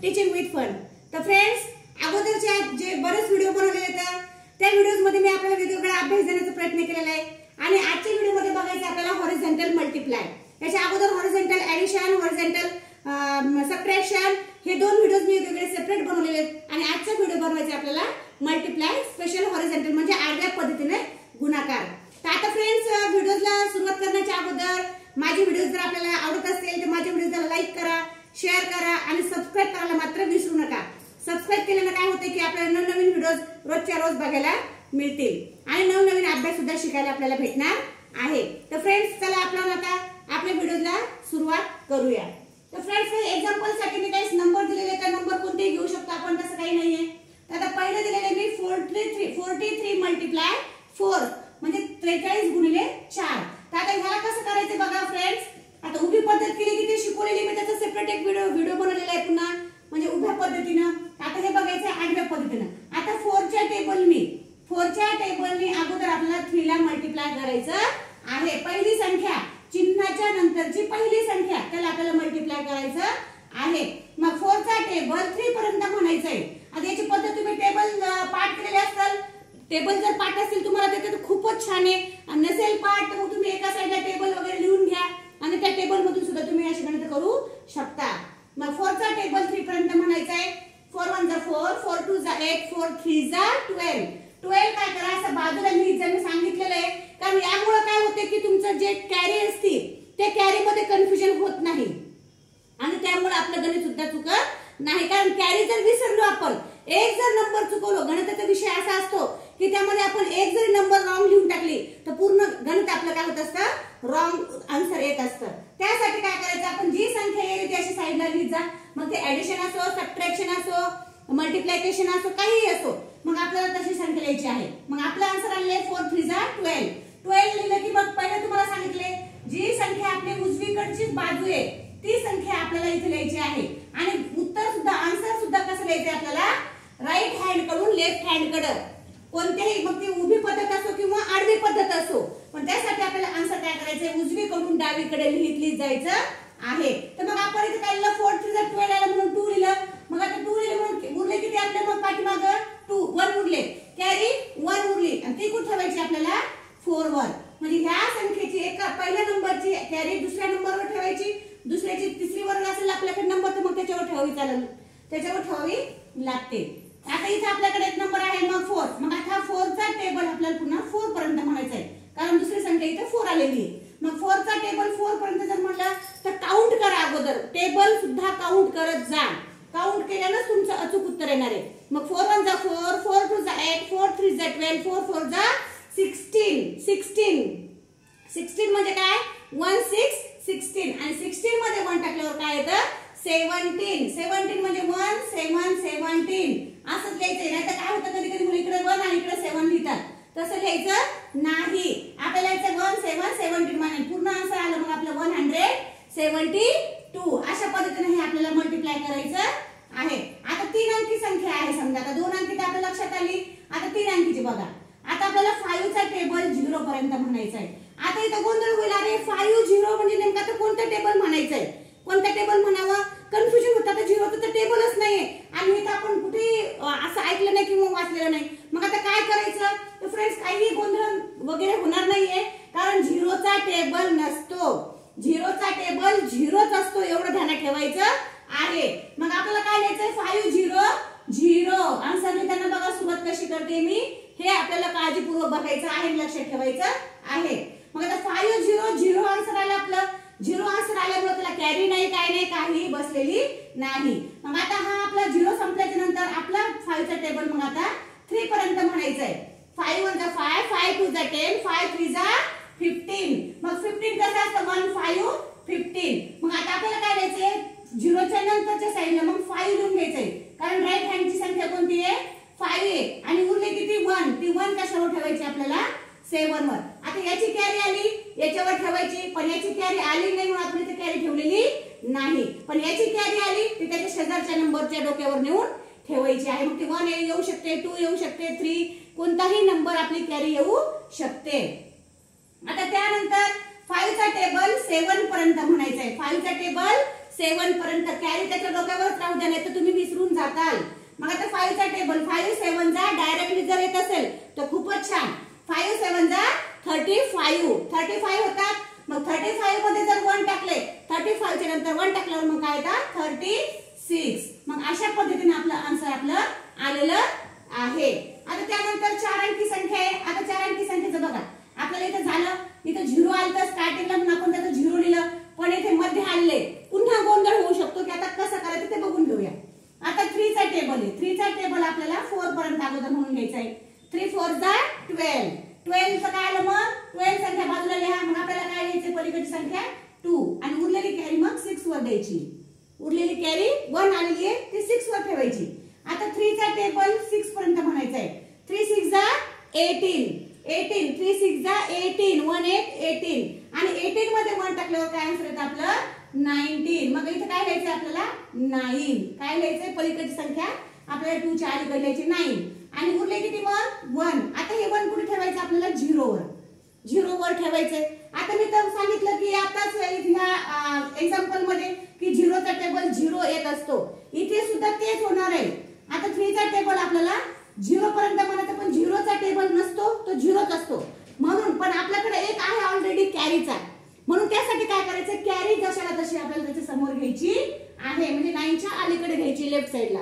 Teaching with fun. तर friends, अगोदरचे जे बरेच व्हिडिओ बनवलेले आहेत त्या व्हिडिओज मध्ये मी आपल्याला वेगवेगळा अभ्यास देण्याचा प्रयत्न केलेला आहे आणि आजच्या व्हिडिओ मध्ये बघायचं आपल्याला हॉरिझॉन्टल मल्टिप्लाय। याच्या अगोदर हॉरिझॉन्टल ॲडिशन, हॉरिझॉन्टल सबट्रॅक्शन हे दोन व्हिडिओज मी वेगवेगळे सेपरेट बनवलेले आहेत आणि आजचा व्हिडिओ बनवायचा आपल्याला मल्टिप्लाय स्पेशल हॉरिझॉन्टल म्हणजे आडव्या पद्धतीने गुणाकार। तर आता फ्रेंड्स, व्हिडिओला सुरुवात करण्याच्या अगोदर माझे व्हिडिओ जर आपल्याला आवडत असतील तर माझे व्हिडिओला लाईक करा, शेअर करा आणि सबस्क्राइब करायला मात्र विसरू नका। सबस्क्राइब केल्याने काय होते की आपल्याला नवनवीन व्हिडिओज रोजच्या रोज बघायला मिळतील आणि नवनवीन अभ्यास सुद्धा शिकायला आपल्याला भेटणार आहे। तर फ्रेंड्स, चला आपण आता आपल्या व्हिडिओला सुरुवात करूया। तर फ्रेंड्स, एक्झाम्पल साठी मी काही नंबर दिलेले आहेत, नंबर कोणतेही घेऊ शकतो आपण, तसं काही नाहीये। तर आता पहिले दिलेले मी 43 मल्टिप्लाय 4 म्हणजे 43 गुणिले 4। तर आता ह्याला कसं करायचं बघा फ्रेंड्स। आता उभी पद्धत केली की ते शिकवलेली मी त्याचा सेपरेट एक व्हिडिओ बनवलेला आहे पुन्हा, म्हणजे उभ्या पद्धतीनं। आता हे बघायचं आडव्या पद्धतीनं। आता 4च्या टेबलनी अगोदर आपल्याला 3 ला मल्टिप्लाय करायचं आहे। पहिली संख्या चिन्हाच्या नंतरची पहिली संख्या त्याला आपल्याला मल्टिप्लाय करायचं आहे। मग 4चा टेबल 3 पर्यंत म्हणायचंय। आता याची पद्धत तुम्ही टेबल पाठ केलेले असतील, टेबल जर पाठ असेल तुम्हाला तर खूपच छान आहे, आणि नसेल पाठ तर मग तुम्ही एका साईडला टेबल वगैरे लिहून घ्या आणि त्या टेबल मधून सुद्धा तुम्ही अशी गणित करू शकता। मग 4चा टेबल 3 पर्यंत म्हणायचंय। 4 1 जा 4, 4 2 जा 8, 4 3 जा 12। 12 काय करा, असं बाजूला लिहायचं मी सांगितलेलं आहे, कारण यामुळे काय होते की तुमचं जे कॅरी असते त्या कॅरी मध्ये कन्फ्युजन होत नाही आणि त्यामुळे आपलं गणित सुद्धा चुकत नाही। कारण कॅरी जर विसरलो आपण, एक जर नंबर चुकवलो, गणिताचा विषय असा असतो की त्यामध्ये आपण एक जरी नंबर रॉंग लिहून टाकली तर पूर्ण गणित आपलं काय होत असतं, रॉंग आन्सर येत असतं। त्यासाठी काय करायचं, आपण जी संख्या येईल ती अशी साईडला लिहित जा। मग ते ऍडिशन असो, सबट्रॅक्शन असो, मल्टिप्लिकेशन असो, काहीही असो, मग आपल्याला तशी संख्या लिहायची आहे। मग आपला आन्सर आलेला आहे 4 3 जा 12। 12 लिहिलं की मग पहिले तुम्हाला सांगितले जी संख्या आपली उजवीकडची बाजू आहे ती संख्या आपल्याला इथे लिहायची आहे आणि उत्तर सुद्धा, आन्सर सुद्धा कसं लिहायचं आपल्याला, राईट हँड कडून लेफ्ट हँड कडे, कोणत्याही मग ती उभी पद्धत असो किंवा आडवी पद्धत असो, पण त्यासाठी आपल्याला आन्सर काय करायचंय, उजवीकडून डावीकडे लिहित जायचं आहे। तर मग आपण इथे काय लिहिलं, 4 3 जा 12 आलं म्हणून 2 लिहिलं। मग आता 2 लिहिलं म्हणून उरले किती आपल्या, मग पाठीमागं 2 1 उरले, कॅरी 1 उरली आणि ती कुठे ठेवायची आपल्याला 4 वर। म्हणजे ह्या संख्येची एका पहिल्या नंबरची कॅरी दुसऱ्या नंबरवर ठेवायची, दुसऱ्याची तिसरी वर असेल आपल्याकडे नंबर तर मग त्याच्यावर ठेवावी चालेल, त्याच्यावर ठेवावी लागते। आता इथे आपल्याकडे एक नंबर आहे मग 4। मग आता 4चा टेबल आपल्याला पुन्हा 4 पर्यंत म्हणायचं आहे, कारण दुसरी संख्या इथे 4 आलेली आहे। मग 4चा टेबल 4 पर्यंत जर म्हटलं तर काउंट करा अगोदर, टेबल सुद्धा काउंट करत जा, काउंट केल्यानंच तुमचं अचूक उत्तर येणार आहे। मग 4 1 जा 4, 4 2 जा 8, 4 3 जा 12, 4 4 जा 16। 16 म्हणजे काय, 1 6 16 आणि 16 मध्ये 1 टाकल्यावर काय येतं, 17। 17 म्हणजे 1 7 17 असंच लिहायचं। नाही तर काय होतं, कधी कधी मुलं इकडे 1 आणि इकडे 7 लिहितात, तसं लिहायचं नाही। आपल्याला लिहायचं 1 7 17 म्हणजे पूर्ण आन्सर आलं मग आपलं 172। अशा पद्धतीने हे आपल्याला मल्टिप्लाय करायचं आहे। आता 3 अंकी संख्या आहे समजा, आता 2 अंकी तर आपल्या लक्षात आली, आता 3 अंकीची बघा। आता आपल्याला 5चा टेबल 0 पर्यंत म्हणायचं आहे। आता इथं गोंधळ होईल, अरे 5 0 म्हणजे नेमका तर कोणतं टेबल म्हणायचंय, कोणतं टेबल म्हणावं, कन्फ्युजन होतं। आता 0चं तर टेबलच नाहीये आणि इथं आपण कुठे असं ऐकलं नाही किंवा वाचलेलं नाही। मग आता काय करायचं, तर फ्रेंड्स काहीही गोंधळ वगैरे होणार नाहीये, कारण 0चा टेबल नसतो, 0चा टेबल 0च असतो, एवढं ध्यानात ठेवायचं आहे। मग आपल्याला काय लिहायचंय, 5 0 0। आन्सर लिहिताना बघा सुरुवात कशी करते मी, हे आपल्याला काळजीपूर्वक बघायचं आहे, लक्षात ठेवायचं आहे। मग आता 5 0 0 आन्सर आलं आपलं, 0 आन्सर आल्यामुळे त्याला कॅरी नाही, काय नाही, काही बसलेली नाही। मग आता हा आपला 0 संपल्याच्या नंतर आपला 5चा टेबल मग आता 3 पर्यंत म्हणायचंय। 5 1 जा 5, 5 2 जा 10, 5 3 जा 15। मग 15 कसं असतं, 1 5 15। मग आता आपल्याला काय लिहायचंय, 0च्या नंतरच्या साईडला मग 5 लिहून घ्यायचंय, कारण राईट हँडची संख्या कोणती आहे, 5 आहे आणि उरले किती 1, ती 1 कशावर ठेवायची आपल्याला, 7 वर। आता याची कॅरी आली याच्यावर ठेवायची, पण याची कॅरी आली नाही म्हणून आपण इथे कॅरी ठेवलेली नाही, पण याची कॅरी आली ती त्याच्या शेजारच्या नंबरच्या डोक्यावर नेऊन ठेवायची आहे। मग ती 1 येऊ शकते, 2 येऊ शकते, 3 कोणताही नंबर आपली कॅरी येऊ शकते। आता त्यानंतर 5चा टेबल 7 पर्यंत म्हणायचंय, 5चा टेबल 7 पर्यंत कॅरी त्याच्या डोक्यावरच राहू द्या, नाही तर तुम्ही विसरून जाताल. मग आता 5 चा टेबल 5 7 जा डायरेक्टली जर येत असेल तर खूपच छान. 5 7 जा 35 होतात. मग 35 मध्ये जर 1 टाकले 35 च्या नंतर 1 टाकल्यावर मग काय येतात 36. मग अशा पद्धतीने आपलं आन्सर आपलं आलेलं आहे. आता त्यानंतर 4 अंकी संख्या आहे. आता 4 अंकी संख्येचं बघा, आपल्याला इथं झालं, इथं 0 आलं तर स्टार्टिंगला म्हणून आपण त्याचं 0 लिहिलं, पण इथे मध्ये आले पुन्हा गोंधळ होऊ शकतो की आता कसं करायचं ते बघून घेऊया. आता 3 चा टेबल आहे. 3 चा टेबल आपल्याला 4 पर्यंत अगोदर म्हणून घ्यायचा आहे. 3 4 जा 12. 12 चं काय आलं मग 12 संख्या बाजूला लिहा. मग आपल्याला काय लिहायचं पलीकडची संख्या 2 आणि उरलेली कॅरी मग 6 वर द्यायची. उरलेली कॅरी 1 आलेली आहे ती 6 वर ठेवायची. आता 3 चा टेबल 6 पर्यंत म्हणायचा आहे. 3 6 जा 18. 3 6 जा 18 1 8 18 आणि 18 मध्ये 1 टाकल्यावर काय आन्सर येतं आपलं 19. मग इथे काय लिहायचं आपल्याला 9. काय लिहायचंय पलीकडची संख्या आपल्याला 2 च्या अलीकडे लिहायची 9 आणि उरले किती मग 1. आता हे 1 कुठे ठेवायचं आपल्याला 0 वर ठेवायचंय. आता मी तर सांगितलं की आताच ह्या एक्झाम्पल मध्ये की 0 चा टेबल 0 येत असतो. इथे सुद्धा तेच होणार आहे. आता 3 चा टेबल आपल्याला 0 पर्यंत म्हणायचं, पण 0 चा टेबल नसतो, तो 0च असतो. म्हणून पण आपल्याकडे एक आहे ऑलरेडी कॅरीचा, म्हणून त्यासाठी काय करायचं कॅरी जशाला तशी आपल्याला त्याच्या समोर घ्यायची आहे, म्हणजे 9 च्या अलीकडे घ्यायची लेफ्ट साइडला.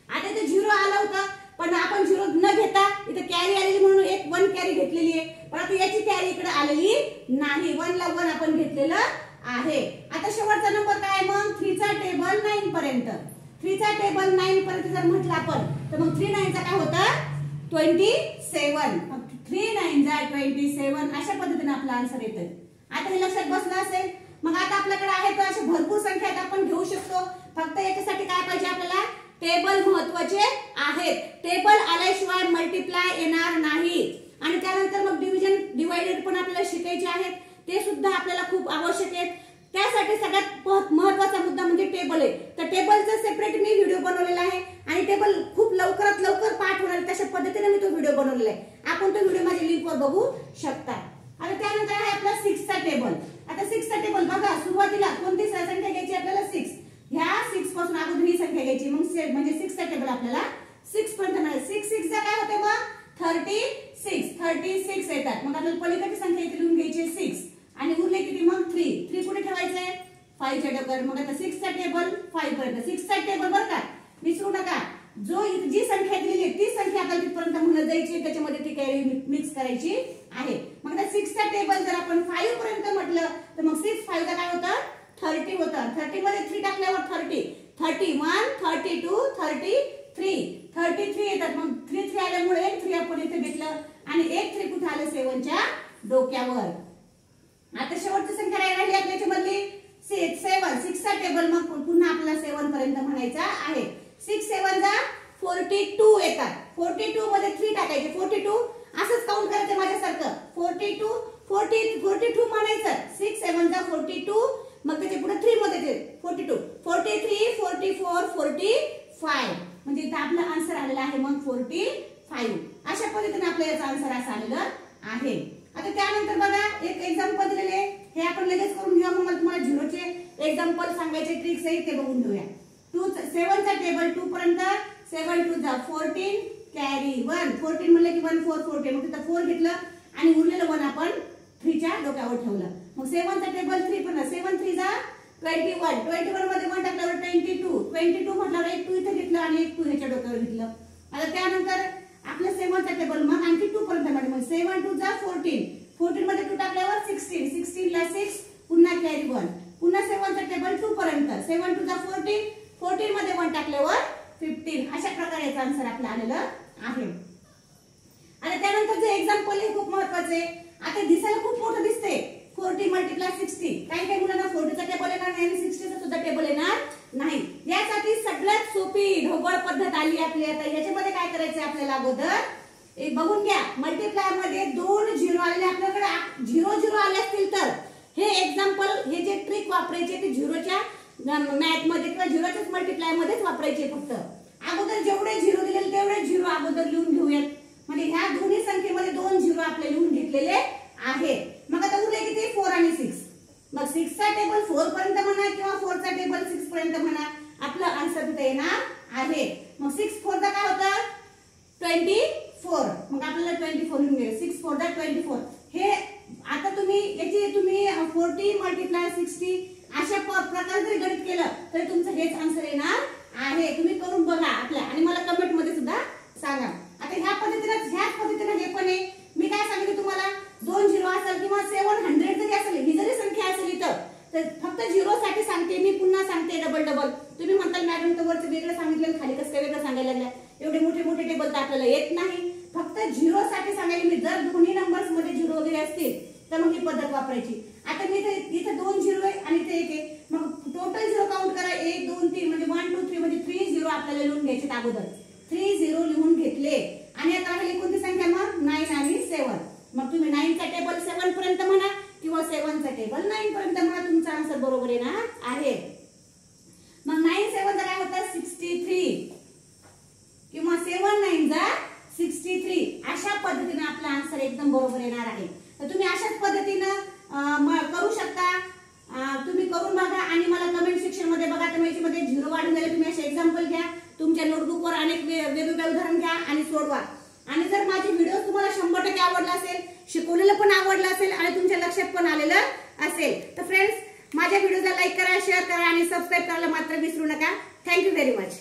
आता इथे 0 आलं होतं पण आपण 0 न घेता इथे कॅरी आलेली म्हणून एक 1 कॅरी घेतलेली आहे, पण आता याची कॅरी इकडे आलेली नाही. 1 ला 1 आपण घेतलेलं आहे. आता शेवटचा नंबर काय मग 3 चा टेबल 9 पर्यंत. 3 चा टेबल 9 पर्यंत जर म्हटलं आपण तर मग 3 9 चा काय होतं 27. मग 3 9 जा 27 अशा पद्धतीने आपला आन्सर येतं. आता हे लक्षात बसलं असेल. मग आता आपल्याकडे आहे तर अशा भरपूर संख्या आपण घेऊ शकतो. फक्त याच्यासाठी काय पाहिजे आपल्याला टेबल महत्वाचे आहेत. टेबल आल्याशिवाय मल्टिप्लाय येणार नाही. आणि त्यानंतर मग डिव्हिजन डिवाइडेड पण आपल्याला शिकायचे आहेत, ते सुद्धा आपल्याला खूप आवश्यक आहेत. त्यासाठी सगळ्यात महत्वाचा मुद्दा म्हणजे टेबल आहे. तर टेबलचा सेपरेट मी व्हिडिओ बनवलेला आहे आणि टेबल खूप लवकरात लवकर पाठ होणार तशा पद्धतीने मी तो व्हिडिओ बनवलेला आहे. आपण तो व्हिडिओ माझ्या लिंकवर बघू शकता. आता त्यानंतर आहे आपला 6 चा टेबल. आता 6 चा टेबल बघा, सुरुवातीला कोणती संख्या घ्यायची आपल्याला 6. ह्या 6 पासून अगोदर ही संख्या घ्यायची, मग म्हणजे 6 चा टेबल आपल्याला 6 पर्यंत मिळेल. 6 6 चा काय होते मग 36 येतात. मग आपल्याला पलीकडची संख्या इथे लिहून घ्यायची 6 आणि उरले किती मग 3 कुठे ठेवायचे 5 च्या डोक्यावर. मग आता 6 चा टेबल 5 पर्यंत. 6 चा टेबल बरं का विसरू नका, जो जी संख्या दिलेली आहे ती संख्या आपल्याला तिथपर्यंत म्हणत जायची, त्याच्यामध्ये ती कॅरी मिक्स करायची आहे. मग आता 6 चा टेबल जर आपण 5 पर्यंत म्हटलं तर मग 6 5 चा काय होतं 30 होतं. 30 मध्ये 3 टाकल्यावर 30 31 32 33 येतात. मग 3 आल्यामुळे एक 3 आपण इथे घेतलं आणि एक 3 कुठे आलं 7 च्या डोक्यावर. आता शेवटची संख्या राहिली आपल्याच्या मधली 7. 6 चा टेबल मग पुन्हा आपल्याला 7 पर्यंत म्हणायचा आहे. 6 7 जा 42 येतात. 42 मध्ये 3 टाकायचे. 42 असंच काउंट करायचं माझ्यासारखं 42 म्हणायचं. 6 7 जा 42 मग त्याच्या पुढे 3 मध्ये 42 43 44 45 म्हणजे इथं आपला आन्सर आलेला आहे मग 45. अशा पद्धतीने आपला याचा आन्सर असा आलेला आहे. आता त्यानंतर बघा एक एक्झाम्पल दिलेले आहे, हे आपण लगेच करून घेऊया. मग तुम्हाला 0 चे एक्झाम्पल सांगायचे ट्रिक्स आहे ते बघून घेऊया. 7 चा टेबल 2 पर्यंत 7 2 जा 14 कॅरी 1. 14 म्हणलं की 1 4 14 मग तिथं 4 घेतलं आणि उरलेलं 1 आपण 3 च्या डोक्यावर ठेवलं. मग 7 चा टेबल 3 पर्यंत 7 3 जा 21. 21 मध्ये 1 टाकल्यावर 22 म्हटल्यावर एक 2 इथे घेतलं आणि एक 2 ह्याच्या डोक्यावर घेतलं. आता त्यानंतर आपलं 7 चा टेबल मग आणखी 2 पर्यंत मध्ये मग 7 2 जा 14 मध्ये 2 टाकल्यावर 16 ला 6 पुन्हा कॅरी 1. पुन्हा 7 चा टेबल 2 पर्यंत 7 2 जा 14 मध्ये 1 टाकल्यावर 15. अशा प्रकारे याचा आन्सर आपला आलेला आहे. आता त्यानंतर जे एक्झाम्पल आहे खूप महत्त्वाचे आहे. आता दिसायला खूप मोठं दिसते 40 मल्टिप्लाय 60. काही मुलांना 40 चा टेबल येणार नाही आणि 60 चा सुद्धा टेबल येणार नाही. यासाठी सगळ्यात सोपी ढोबळ पद्धत आली आपली. आता याच्यामध्ये काय करायचं आपल्याला अगोदर एक बघून घ्या. मल्टिप्लाय मध्ये 2 0 आलेले आपल्याकडे 0 आले असतील तर हे एक्झाम्पल हे जे ट्रिक वापरायचे ते 0च्या मॅथ मध्ये किंवा 0च्याच मल्टिप्लाय मध्येच वापरायचे. फक्त अगोदर जेवढे 0 दिलेले तेवढे 0 अगोदर लिहून घेऊयात. म्हणजे ह्या दोन्ही संख्येमध्ये 2 0 आपले लिहून घेतलेले आहेत. मग आता उरले किती 4 आणि 6. मग 6 चा टेबल 4 पर्यंत म्हणा किंवा 4 तरी तुमचं हेच आन्सर येणार आहे. तुम्ही करून बघा आपल्या आणि मला कमेंट मध्ये सुद्धा सांगा. आता ह्याच पद्धतीने हे पण आहे. मी काय सांगितलं तुम्हाला 2 झिरो असेल किंवा 700 जरी असेल, ही जरी संख्या असेल इथं, तर फक्त झिरो साठी सांगते मी, पुन्हा सांगते डबल. तुम्ही म्हणताल मॅडम तर वरचं वेगळं सांगितलं, खाली कसं काय वेगळं सांगायला लागलं. एवढे मोठे टेबल तर आपल्याला येत नाही. फक्त झिरो साठी सांगायला मी. जर दोन्ही नंबर्स मध्ये झिरो वगैरे असतील तर मग ही पद्धत वापरायची. आता मी इथे 2 झिरो आहे आणि इथे 1 आहे. मग टोटल झिरो काउंट करा. 1 2 3 म्हणजे 1 2 3 म्हणजे 3 झिरो आपल्याला लिहून घ्यायचे. अगोदर 3 झिरो लिहून घेतले आणि आता राहिली कोणती संख्या मग 9 आणि 7. मग तुम्ही 9 चा टेबल 7 पर्यंत म्हणा किंवा 7 चा टेबल 9 पर्यंत म्हणा, तुमचा आन्सर बरोबर येणार आहे. मग 9 7 काय होतं 63 किंवा 7 9 जा 63. अशा पद्धतीने आपला आन्सर एकदम बरोबर येणार आहे. तर तुम्ही अशाच पद्धतीने करू शकता. तुम्ही करून बघा आणि मला कमेंट सेक्शन मध्ये बघा. तर याच्यामध्ये झिरो वाढून झाले, तुम्ही असे एक्झाम्पल घ्या, तुमच्या नोटबुकवर अनेक वेगवेगळे उदाहरण घ्या आणि सोडवा. आणि जर माझे व्हिडिओ तुम्हाला 100% आवडला असेल, शिकवलेलं पण आवडलं असेल आणि तुमच्या लक्षात पण आलेलं असेल, तर फ्रेंड्स माझ्या व्हिडिओला लाईक करा, शेअर करा आणि सबस्क्राईब करायला मात्र विसरू नका. Thank you very much.